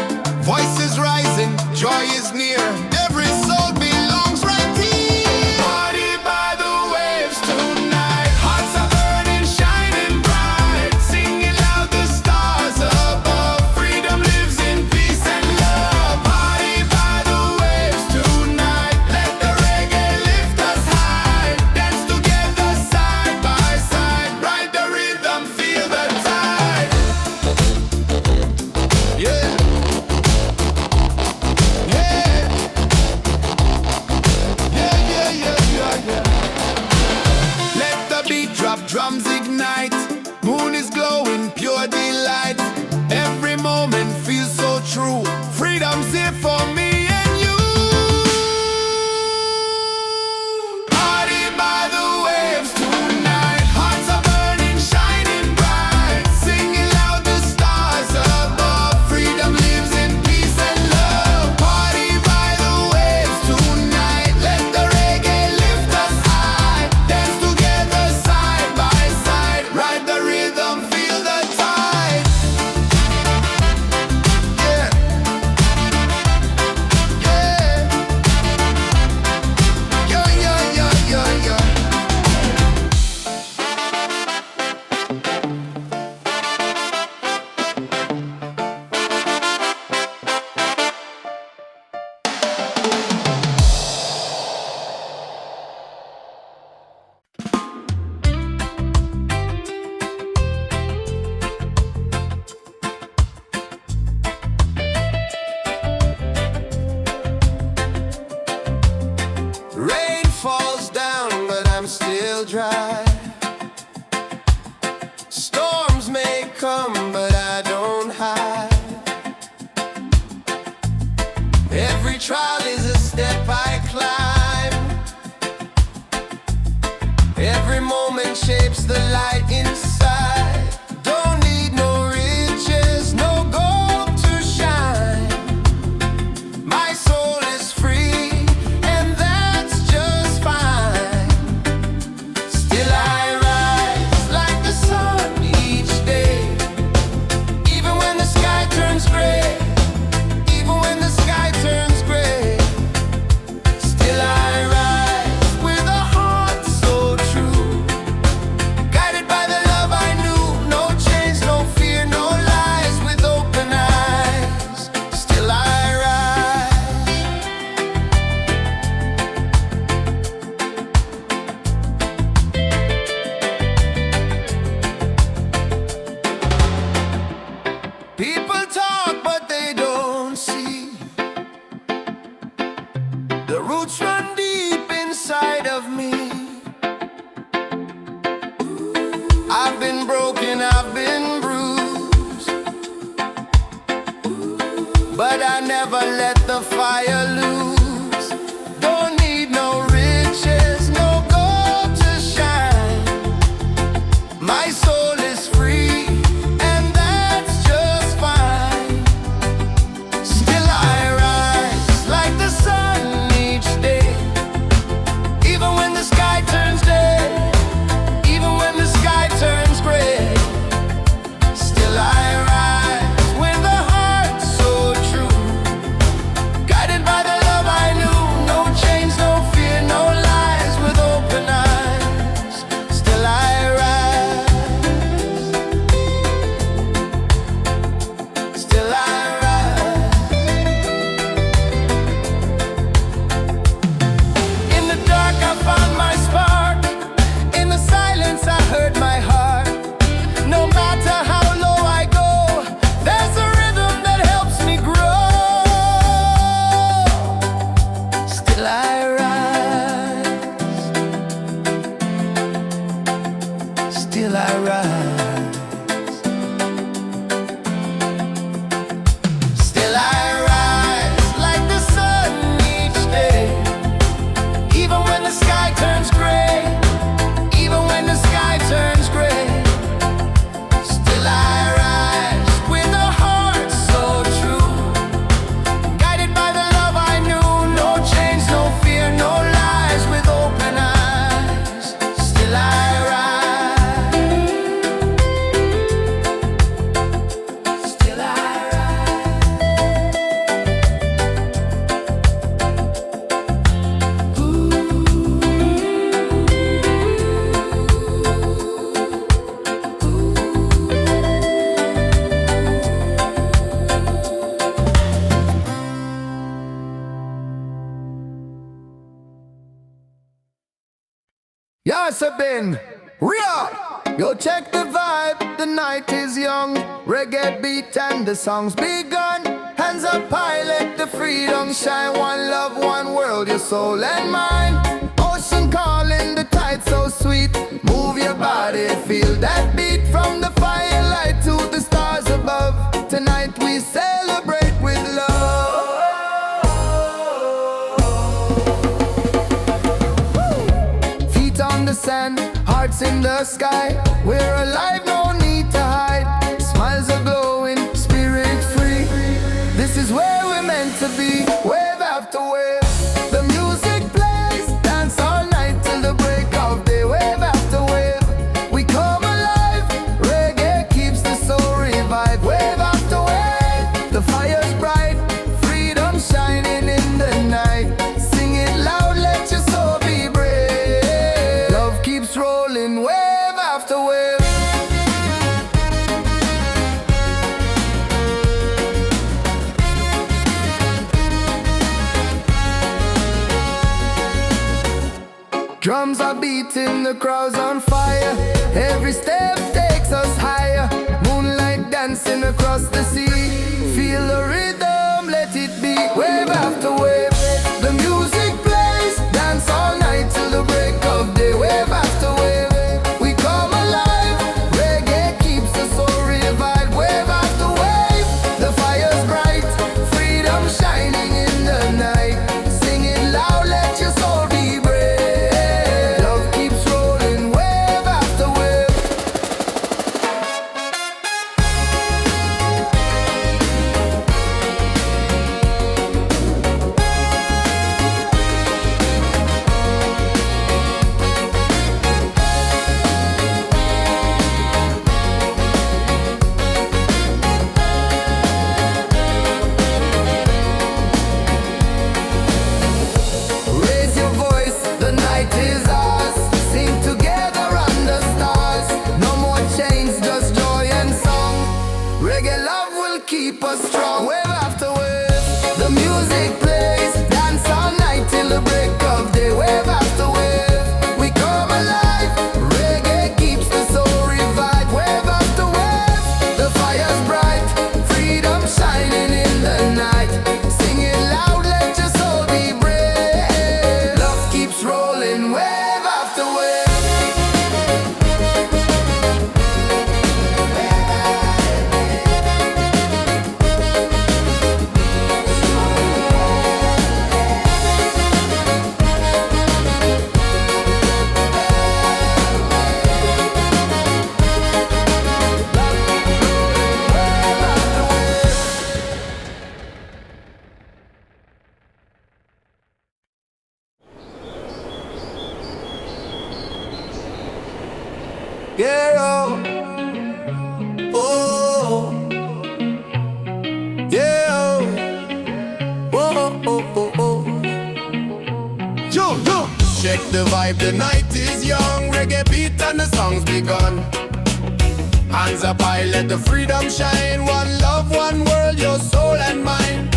Voices rising, joy is near. Every soul belongs right here. Party by the waves tonight. Hearts are burning, shining bright. Singing loud, the stars above. Freedom lives in peace and love. Party by the waves tonight. Let the reggae lift us high. Dance together side by side. Ride the rhythm, feel the tide. Yeah. Let the beat drop, drums ignite. Moon is glowing, pure delight. Every moment feels so true. Freedom's here for me and you. Party by the waves tonight. Hearts are burning, shining bright. Singing loud, the stars above. Freedom lives in peace and love. Party by the waves tonight. Let the reggae lift us high. Dance together side by side. Ride the rhythm, feel the tide. Yeah. Yeah. Rain falls down, but I'm still dry. Storms may come, but I don't hide. Every trial is a step I climb. Every moment shapes the light inside. Don't need no riches, no gold to shine. My soul is free, and that's just fine. Still I rise like the sun each day. Even when the sky turns gray. Even when the sky turns gray. Still I rise with a heart so true. Guided by the love I knew. No chains, no fear, no lies. With open eyes. Still I rise. People talk, but they don't see. The roots run deep inside of me. I've been broken, I've been bruised, but I never let the fire lose. Don't need no riches, no gold to shine. My soul is free, and that's just fine. Still I rise like the sun each day. Even when the sky turns day. Even when the sky turns gray. Still I rise with a heart so true. Guided by the Yes, I've been real. Yo, check the vibe, the night is young. Reggae beat and the song's begun. Hands up high, let the freedom shine. One love, one world, your soul and mind. Ocean calling, the tide so sweet. Move your body, feel that beat. From the firelight to the stars above. Tonight we celebrate with love. Feet on the sand, hearts in the sky. We're alive, no need to hide. Smiles are glowing, spirit free. This is where we're meant to be. Wave after wave, the music plays. Dance all night till the break of day. Wave after wave, we come alive. Reggae keeps the soul revived. Wave after wave, the fire's bright. Freedom shining in the night. Sing it loud, let your soul be brave. Love keeps rolling, wave after wave. Drums are beating, the crowd's on fire. Every step takes us higher. Moonlight dancing across the sea. Feel the rhythm, let it be. Wave after wave, the music plays. Dance all night till the break of day. Wave after wave, we come alive. Reggae keeps the soul revived. Wave after wave, the fire's bright. Freedom shining in the night. Sing it loud, let your soul be brave. Keep us strong, wave after wave. The music plays, dance all night till the break of day. Wave after wave, we come alive. Reggae keeps the soul revived. Wave after wave, the fire's bright. Freedom shining in the night. Sing it loud, let your soul be brave. Love keeps rolling, wave after wave. Yeah, oh, yeah, oh, oh, oh, oh. Jump, jump. Check the vibe, the night is young. Reggae beat and the song's begun. Hands up high, let the freedom shine. One love, one world, your soul and mind.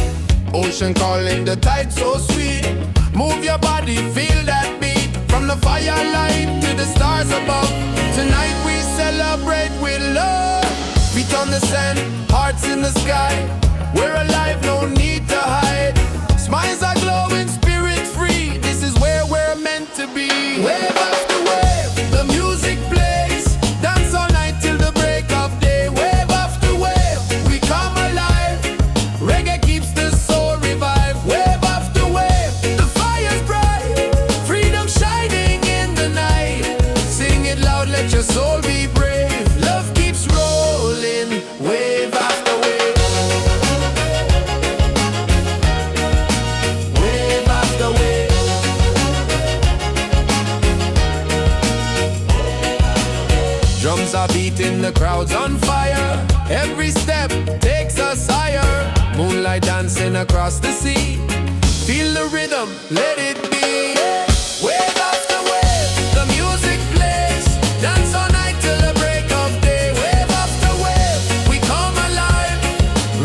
Ocean calling, the tide so sweet. Move your body, feel that beat. From the firelight to the stars above. Tonight we celebrate with love. Feet on the sand, hearts in the sky. We're alive, no need to hide. Smiles are glowing, spirit free. This is where we're meant to be. Wave after wave, the music plays. Dance all night till the break of day. Wave after wave, we come alive. Reggae keeps the soul revived. Wave after wave, the fire's bright. Freedom shining in the night. Sing it loud, let your soul be brave. Love keeps rolling, wave after wave. Wave after wave. Drums are beating, the crowd's on fire. Every step takes us higher. Moonlight dancing across the sea. Feel the rhythm, let it be. Wave after wave, the music plays. Dance all night till the break of day. Wave after wave, we come alive.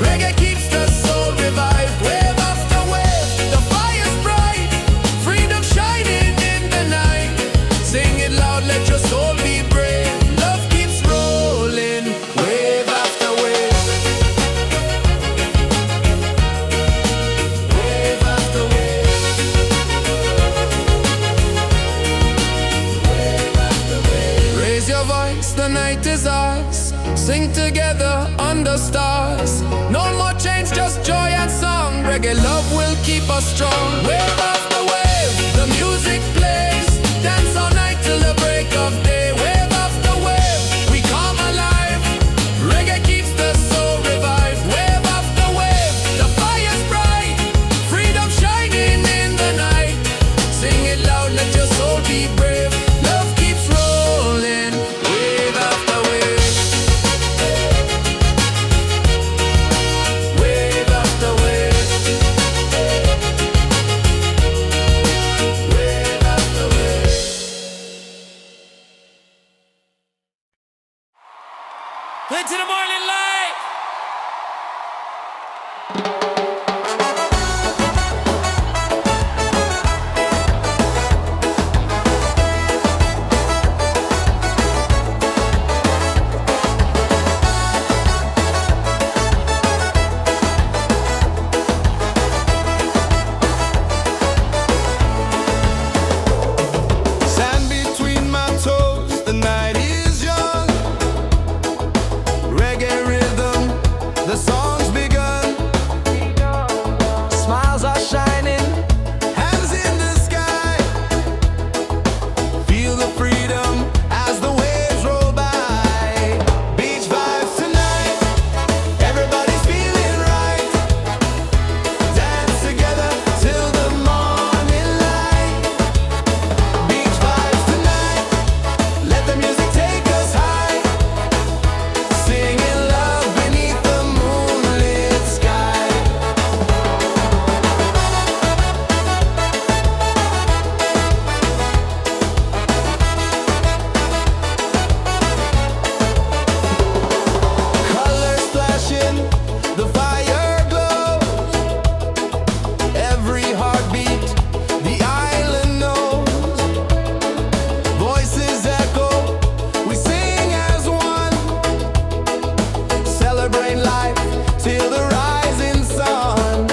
Reggae keeps the soul revived. Wave after wave, the fire's bright. Freedom shining in the night. Sing it sing together under stars. No more change, just joy and song. Reggae love will keep us strong. Wave after wave, the music plays. Dance all night till the break of day. Wave after wave, we come alive. Reggae keeps the soul revived. Wave after wave, the fire's bright. Freedom shining in the night. Sing it loud, let your soul be brave. Love keeps rolling. Wave after wave. Wave after wave. Wave after wave. Into the morning light. Sand between my toes, the night is young. Reggae rhythm, the song's begun. Smiles are shining, hands in the sky. Feel the freedom as the waves roll by. Beach vibes tonight, everybody's feeling right. Dance together till the morning light. Beach vibes tonight, let the music take us high. Singing love beneath the moonlit sky. Colors flashing, the fire glows. Every heartbeat, the island knows. Voices echo, we sing as one. Celebrate life till the rising sun.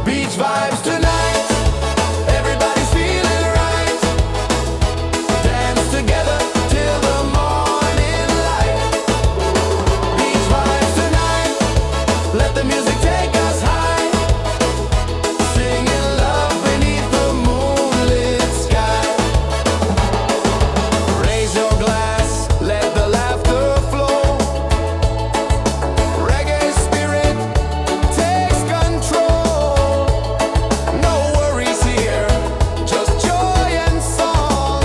Beach vibes tonight, everybody's feeling right. Dance together till the morning light. Beach vibes tonight, let the music take us high. Singing love beneath the moonlit sky. Raise your glass, let the laughter flow. Reggae spirit takes control. No worries here, just joy and song.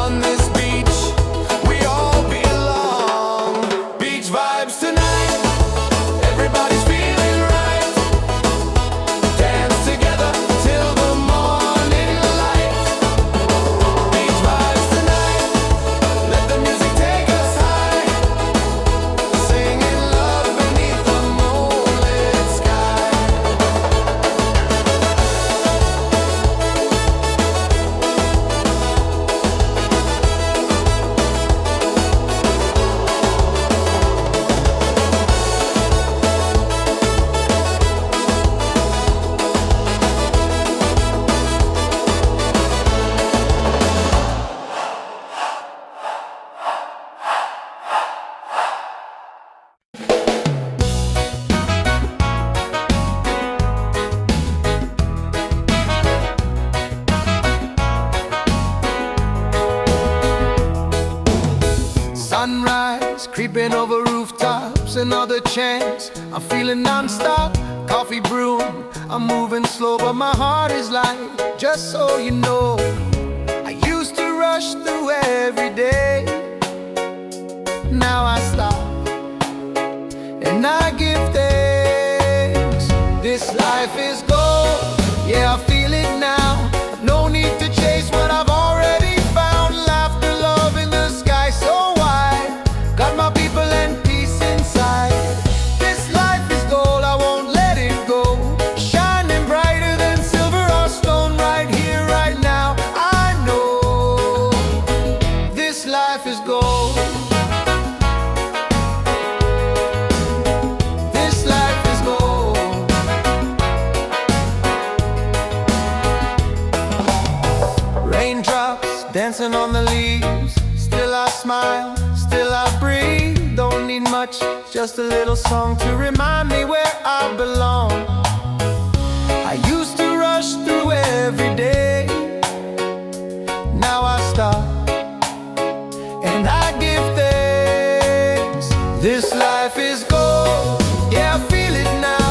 On this beach, we all belong. Beach vibes tonight, everybody's feeling right. Dance together till the morning light. Beach vibes tonight, let the music take us high. Singing love beneath the moonlit sky. Sunrise, creeping over rooftops, another chance. I'm feeling non-stop, coffee brewing. I'm moving slow, but my heart is light. Just so you know, I used to rush through every day. Now I stop and I give thanks. This life is gold, yeah, I feel it now. No need to chase what I've already found. Laughter, love in the sky so wide. Got my people and peace inside. This life is gold, I won't let it go. Shining brighter than silver or stone, right here, right now. I know this life is gold. This life is gold. Raindrops dancing on the leaves. Still I smile, still I breathe. much, just a little song to remind me where I belong. I used to rush through every day, now I stop and I give thanks. This life is gold, yeah, I feel it now.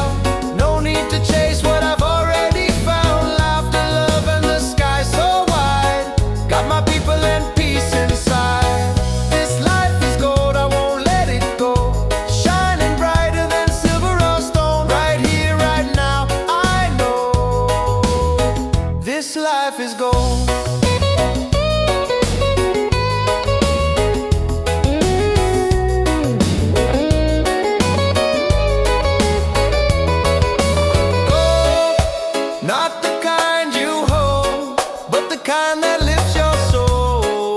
No need to chase what I've already found. Laughter, love, and the sky so wide. Got my people and peace inside. This life is gold, I won't let it go. Shining brighter than silver or stone. Right here, right now, I know this life is gold. Not the kind you hold, but the kind that lifts your soul.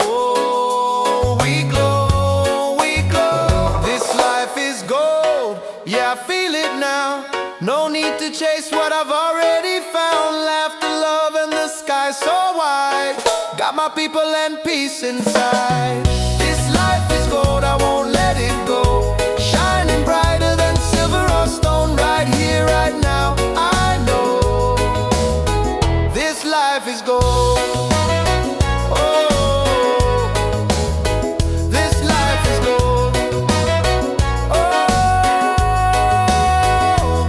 We glow, we glow. This life is gold, yeah, I feel it now. No need to chase what I've already found. Laughter, love, and the sky so wide. Got my people and peace inside. This life is gold, I won't let it go. Shining brighter than silver or stone. Right here, right now, I know this life is gold. Oh, this life is gold. Oh,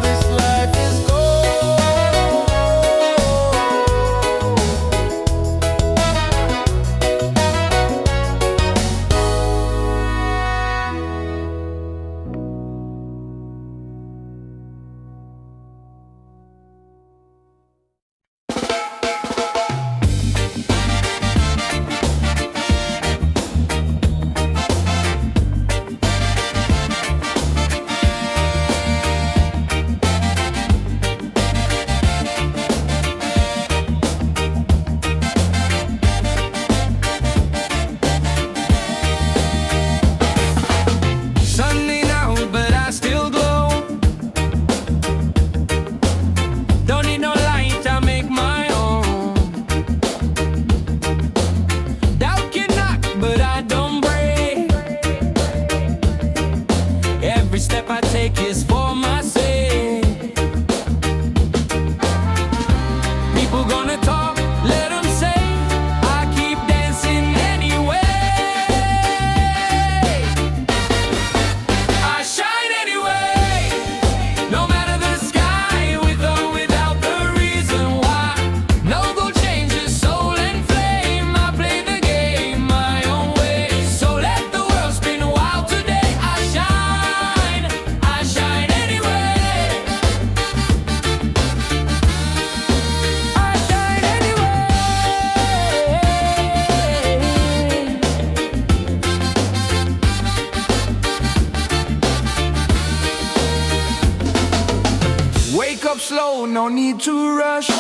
this life is gold. Sunday now, but I still glow. Don't need no light, I make my own. Doubt can knock, but I don't break. Every step I take is for my sake. People gonna talk, let them say. I keep dancing anyway. I shine anyway, no matter the sky, with or without the reason why. No gold changes soul and flame. I play the game my own way. So let the world spin wild today. I shine anyway. I shine anyway. Wake up slow, no need to rush.